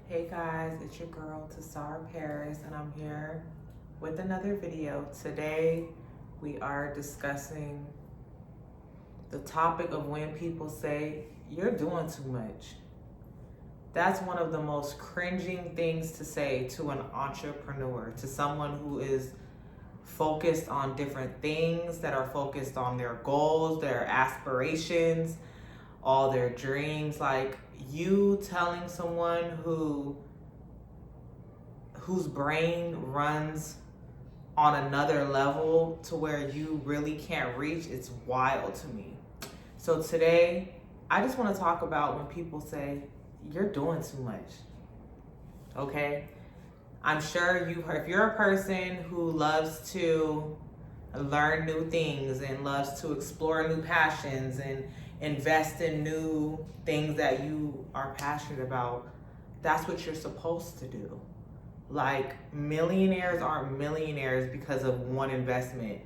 Hey guys, it's your girl Tassara Paris, and I'm here with another video. Today we are discussing the topic of when people say you're doing too much. That's one of the most cringing things to say to an entrepreneur, to someone who is focused on different things, that are focused on their goals, their aspirations, all their dreams. Like, you telling someone whose brain runs on another level to where you really can't reach, it's wild to me. So today, I just want to talk about when people say, you're doing too much. Okay? I'm sure you've heard, if you're a person who loves to learn new things and loves to explore new passions and invest in new things that you are passionate about, that's what you're supposed to do. Like, millionaires aren't millionaires because of one investment.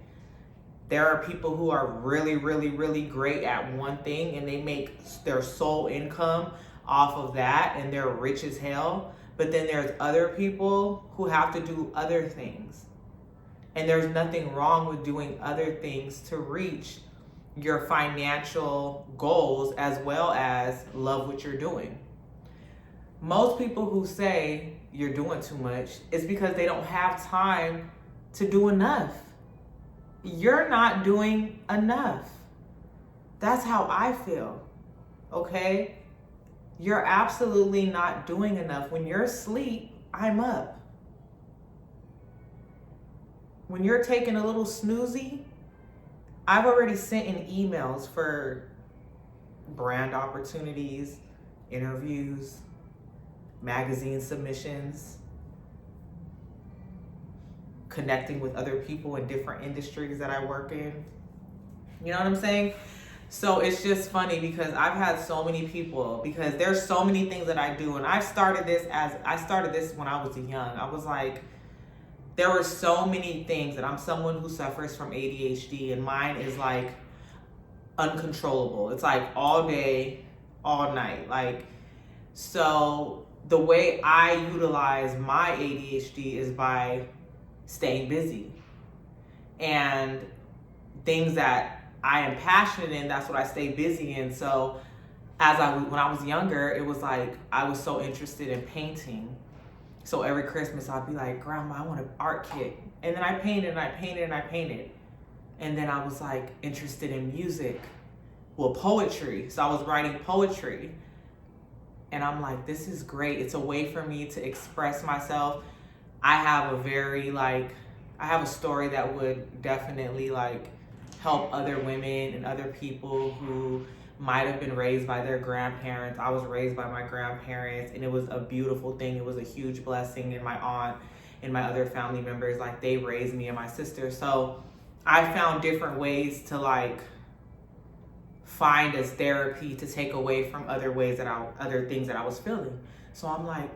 There are people who are really, really, really great at one thing and they make their sole income off of that and they're rich as hell. But then there's other people who have to do other things. And there's nothing wrong with doing other things to reach your financial goals as well as love what you're doing. Most people who say you're doing too much is because they don't have time to do enough. You're not doing enough. That's how I feel, okay? You're absolutely not doing enough. When you're asleep, I'm up. When you're taking a little snoozy, I've already sent in emails for brand opportunities, interviews, magazine submissions, connecting with other people in different industries that I work in. You know what I'm saying? So it's just funny because I've had so many people, because there's so many things that I do. And I started this when I was young. I was like, there were so many things, that I'm someone who suffers from ADHD, and mine is like uncontrollable. It's like all day, all night. Like, so the way I utilize my ADHD is by staying busy. And things that I am passionate in, that's what I stay busy in. So when I was younger, it was like I was so interested in painting. So every Christmas I'd be like, Grandma, I want an art kit. And then I painted and I painted and I painted. And then I was like interested in music. Well, poetry. So I was writing poetry. And I'm like, this is great. It's a way for me to express myself. I have a story that would definitely like help other women and other people who might have been raised by their grandparents. I was raised by my grandparents, and it was a beautiful thing. It was a huge blessing. And my aunt and my other family members, like, they raised me and my sister. So I found different ways to like find as therapy to take away from other things that I was feeling. So I'm like,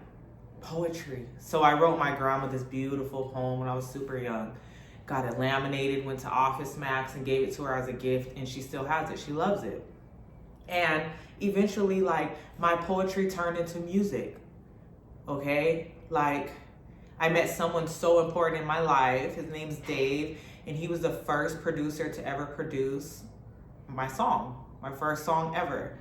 poetry. So I wrote my grandma this beautiful poem when I was super young. Got it laminated, went to Office Max and gave it to her as a gift, and she still has it. She loves it. And eventually, like, my poetry turned into music. Okay? Like, I met someone so important in my life. His name's Dave, and he was the first producer to ever produce my first song ever.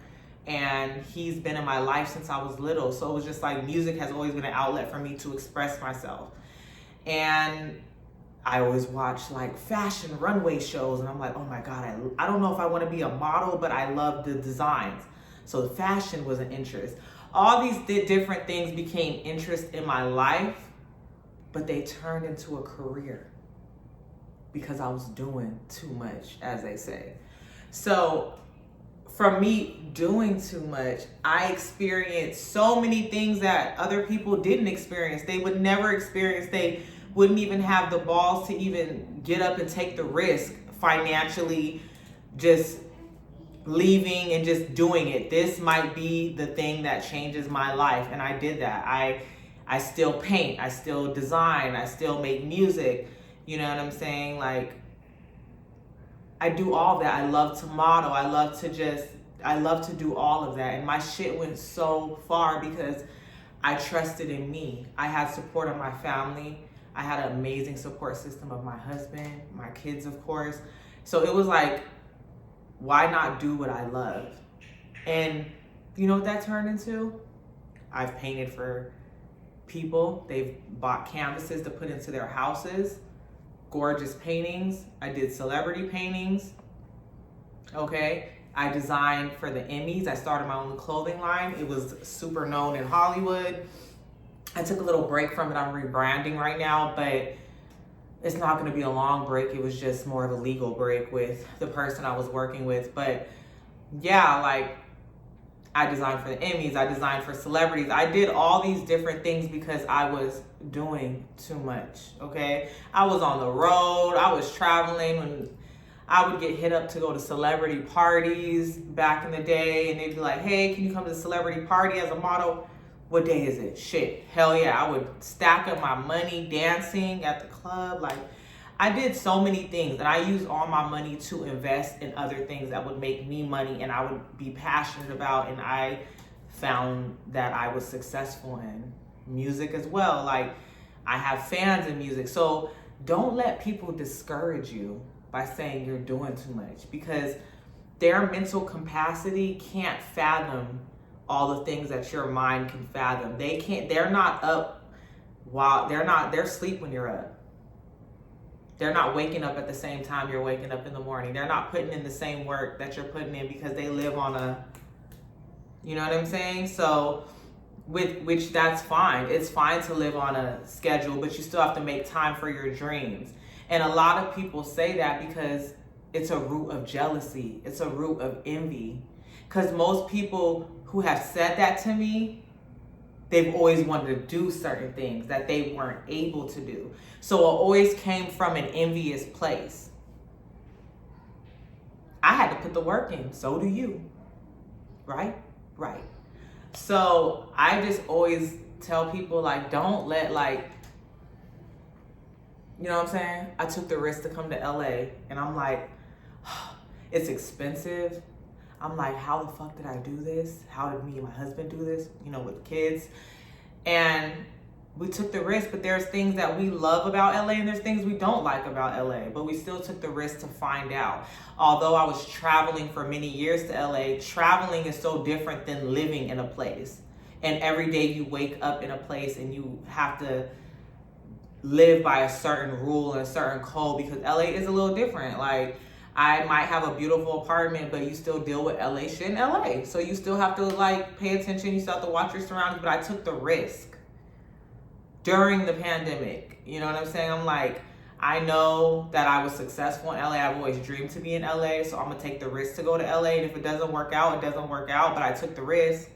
And he's been in my life since I was little. So it was just like, music has always been an outlet for me to express myself. And I always watch like fashion runway shows, and I'm like, oh my God, I don't know if I want to be a model, but I love the designs. So fashion was an interest. All these different things became interest in my life, but they turned into a career because I was doing too much, as they say. So from me doing too much, I experienced so many things that other people didn't experience. They would never experience. They wouldn't even have the balls to even get up and take the risk financially, just leaving and just doing it. This might be the thing that changes my life. And I did that. I still paint, I still design, I still make music. You know what I'm saying? Like, I do all that. I love to model. I love to do all of that. And my shit went so far because I trusted in me. I had support of my family. I had an amazing support system of my husband, my kids, of course. So it was like, why not do what I love? And you know what that turned into? I've painted for people. They've bought canvases to put into their houses. Gorgeous paintings. I did celebrity paintings. Okay. I designed for the Emmys. I started my own clothing line. It was super known in Hollywood. I took a little break from it. I'm rebranding right now, but it's not going to be a long break. It was just more of a legal break with the person I was working with. But yeah, like I designed for the Emmys. I designed for celebrities. I did all these different things because I was doing too much. Okay. I was on the road. I was traveling when I would get hit up to go to celebrity parties back in the day, and they'd be like, hey, can you come to the celebrity party as a model? What day is it? Shit. Hell yeah. I would stack up my money dancing at the club. Like, I did so many things, and I used all my money to invest in other things that would make me money and I would be passionate about, and I found that I was successful in music as well. Like, I have fans in music. So don't let people discourage you by saying you're doing too much, because their mental capacity can't fathom all the things that your mind can fathom. They're not up while they're asleep when you're up. They're not waking up at the same time you're waking up in the morning. They're not putting in the same work that you're putting in because they live on a, you know what I'm saying? So which that's fine. It's fine to live on a schedule, but you still have to make time for your dreams. And a lot of people say that because it's a root of jealousy. It's a root of envy. Because most people who have said that to me, they've always wanted to do certain things that they weren't able to do. So it always came from an envious place. I had to put the work in. So do you. Right? Right. So I just always tell people, like, don't let, like, you know what I'm saying? I took the risk to come to LA, and I'm like, it's expensive. I'm like, how the fuck did I do this? How did me and my husband do this? You know, with kids. And we took the risk, but there's things that we love about LA and there's things we don't like about LA, but we still took the risk to find out. Although I was traveling for many years to LA, traveling is so different than living in a place. And every day you wake up in a place and you have to live by a certain rule and a certain code, because LA is a little different. Like, I might have a beautiful apartment, but you still deal with LA shit in LA. So you still have to, like, pay attention. You still have to watch your surroundings. But I took the risk during the pandemic. You know what I'm saying? I'm like, I know that I was successful in LA. I've always dreamed to be in LA. So I'm going to take the risk to go to LA. And if it doesn't work out, it doesn't work out. But I took the risk.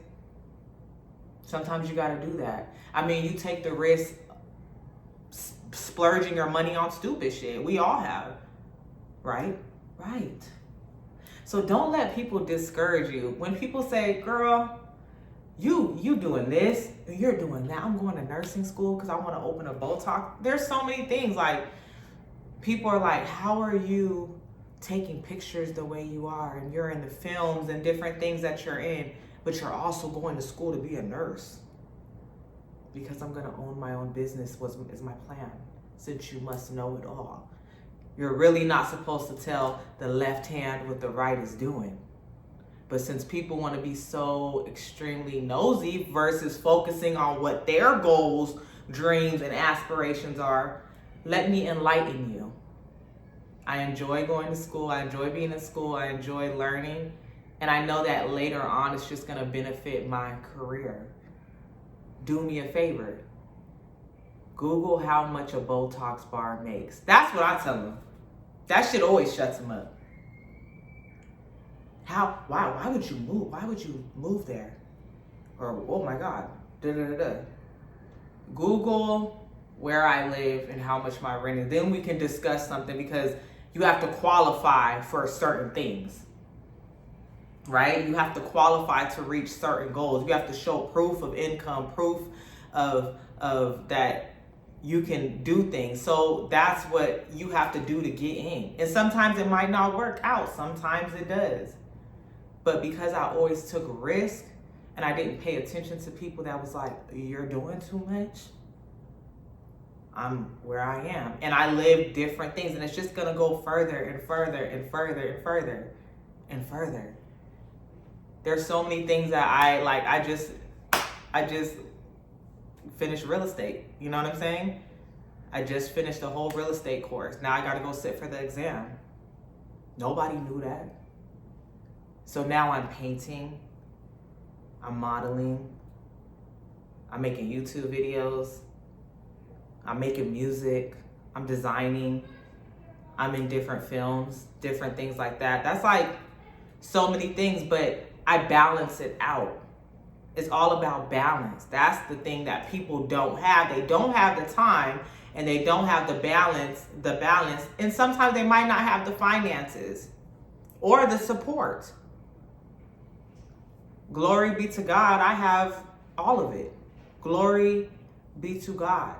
Sometimes you got to do that. I mean, you take the risk splurging your money on stupid shit. We all have. Right? Right. So don't let people discourage you. When people say, girl, you doing this, you're doing that. I'm going to nursing school because I want to open a Botox. There's so many things. Like, people are like, how are you taking pictures the way you are? And you're in the films and different things that you're in, but you're also going to school to be a nurse. Because I'm going to own my own business is my plan, since you must know it all. You're really not supposed to tell the left hand what the right is doing. But since people want to be so extremely nosy versus focusing on what their goals, dreams, and aspirations are, let me enlighten you. I enjoy going to school. I enjoy being in school. I enjoy learning. And I know that later on it's just going to benefit my career. Do me a favor. Google how much a Botox bar makes. That's what I tell them. That shit always shuts them up. Why would you move? Why would you move there? Or, oh my God, Google where I live and how much my rent is. Then we can discuss something, because you have to qualify for certain things, right? You have to qualify to reach certain goals. You have to show proof of income, proof of that you can do things. So that's what you have to do to get in. And sometimes it might not work out. Sometimes it does. But because I always took risk and I didn't pay attention to people that was like, you're doing too much, I'm where I am. And I live different things, and it's just gonna go further and further and further and further and further. There's so many things that I just finished real estate. You know what I'm saying? I just finished the whole real estate course. Now I gotta go sit for the exam. Nobody knew that. So now I'm painting, I'm modeling, I'm making YouTube videos, I'm making music, I'm designing, I'm in different films, different things like that. That's like so many things, but I balance it out. It's all about balance. That's the thing that people don't have. They don't have the time, and they don't have the balance, and sometimes they might not have the finances or the support. Glory be to God, I have all of it. Glory be to God.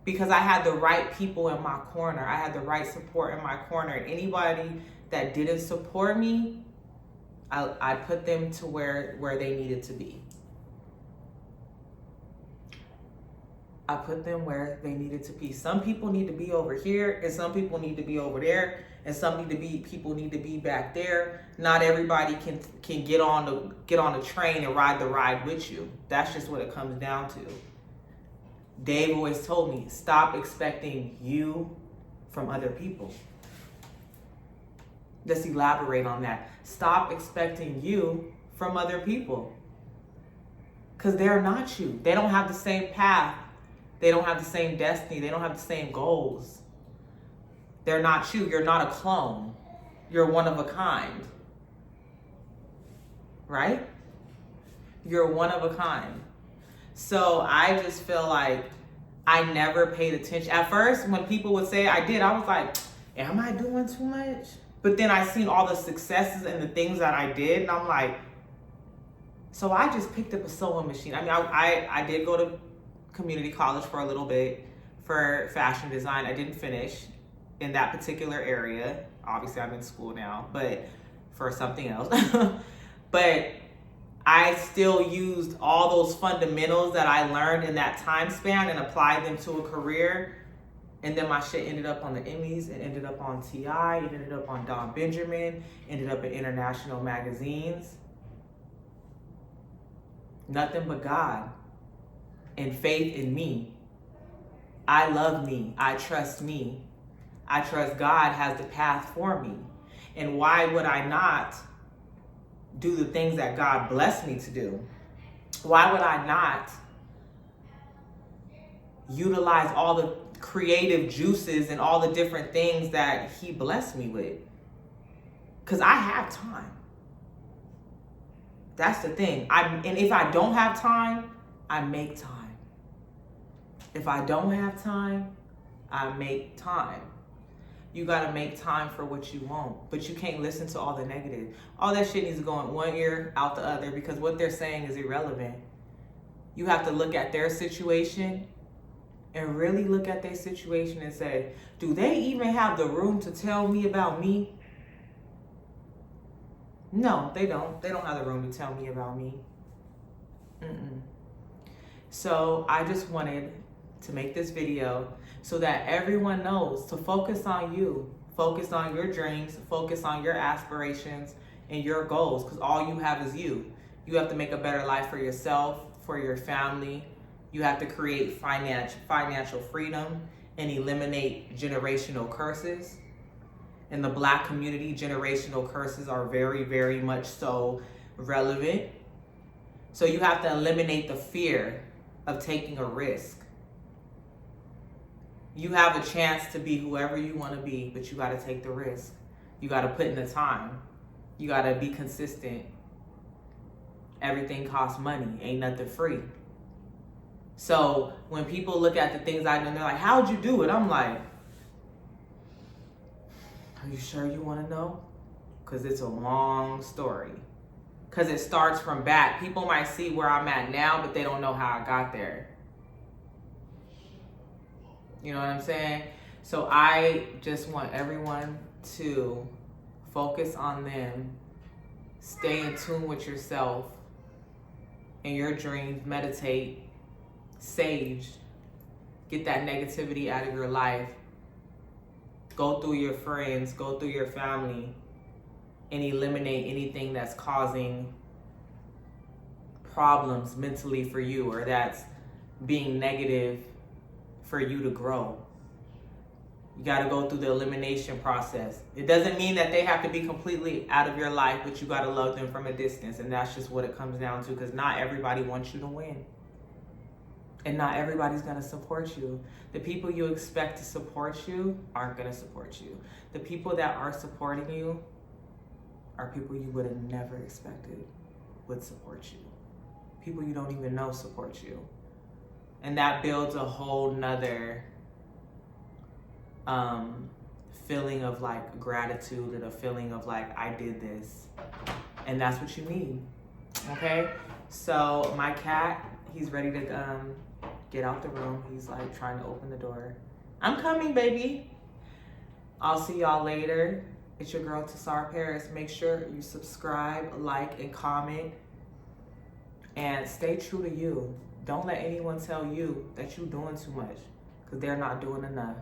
Because I had the right people in my corner. I had the right support in my corner. Anybody that didn't support me, I put them to where they needed to be. I put them where they needed to be. Some people need to be over here, and some people need to be over there, and people need to be back there. Not everybody can get on the train and ride the ride with you. That's just what it comes down to. Dave always told me, stop expecting you from other people. Let's elaborate on that. Stop expecting you from other people. Because they're not you. They don't have the same path. They don't have the same destiny. They don't have the same goals. They're not you. You're not a clone. You're one of a kind. Right? You're one of a kind. So I just feel like I never paid attention. At first, when people would say I did, I was like, am I doing too much? But then I seen all the successes and the things that I did, and I'm like, so I just picked up a sewing machine. I mean, I did go to community college for a little bit for fashion design. I didn't finish in that particular area. Obviously, I'm in school now, but for something else. But I still used all those fundamentals that I learned in that time span and applied them to a career. And then my shit ended up on the Emmys, it ended up on TI, it ended up on Don Benjamin, ended up in international magazines. Nothing but God and faith in me. I love me. I trust me. I trust God has the path for me. And why would I not do the things that God blessed me to do? Why would I not utilize all the creative juices and all the different things that He blessed me with? Because I have time. That's the thing. And if I don't have time, I make time. If I don't have time, I make time. You gotta make time for what you want, but you can't listen to all the negative. All that shit needs to go in one ear, out the other, because what they're saying is irrelevant. You have to look at their situation and really look at their situation and say, do they even have the room to tell me about me? No, they don't. They don't have the room to tell me about me. So I just wanted to make this video so that everyone knows to focus on you, focus on your dreams, focus on your aspirations and your goals, because all you have is you. You have to make a better life for yourself, for your family. You have to create financial freedom and eliminate generational curses. In the Black community, generational curses are very, very much so relevant. So you have to eliminate the fear of taking a risk. You have a chance to be whoever you want to be, but you got to take the risk. You got to put in the time. You got to be consistent. Everything costs money. Ain't nothing free. So when people look at the things I do, and they're like, how'd you do it? I'm like, are you sure you want to know? Because it's a long story. Because it starts from back. People might see where I'm at now, but they don't know how I got there. You know what I'm saying? So I just want everyone to focus on them, stay in tune with yourself, in your dreams, meditate, sage, get that negativity out of your life, go through your friends, go through your family, and eliminate anything that's causing problems mentally for you, or that's being negative for you to grow. You got to go through the elimination process. It doesn't mean that they have to be completely out of your life, but you got to love them from a distance. And that's just what it comes down to, because not everybody wants you to win. And not everybody's going to support you. The people you expect to support you aren't going to support you. The people that are supporting you are people you would have never expected would support you. People you don't even know support you. And that builds a whole nother feeling of like gratitude, and a feeling of like, I did this. And that's what you need. Okay? So my cat, he's ready to get out the room. He's like trying to open the door. I'm coming, baby. I'll see y'all later. It's your girl Tassar Paris. Make sure you subscribe, like, and comment. And stay true to you. Don't let anyone tell you that you're doing too much, because they're not doing enough.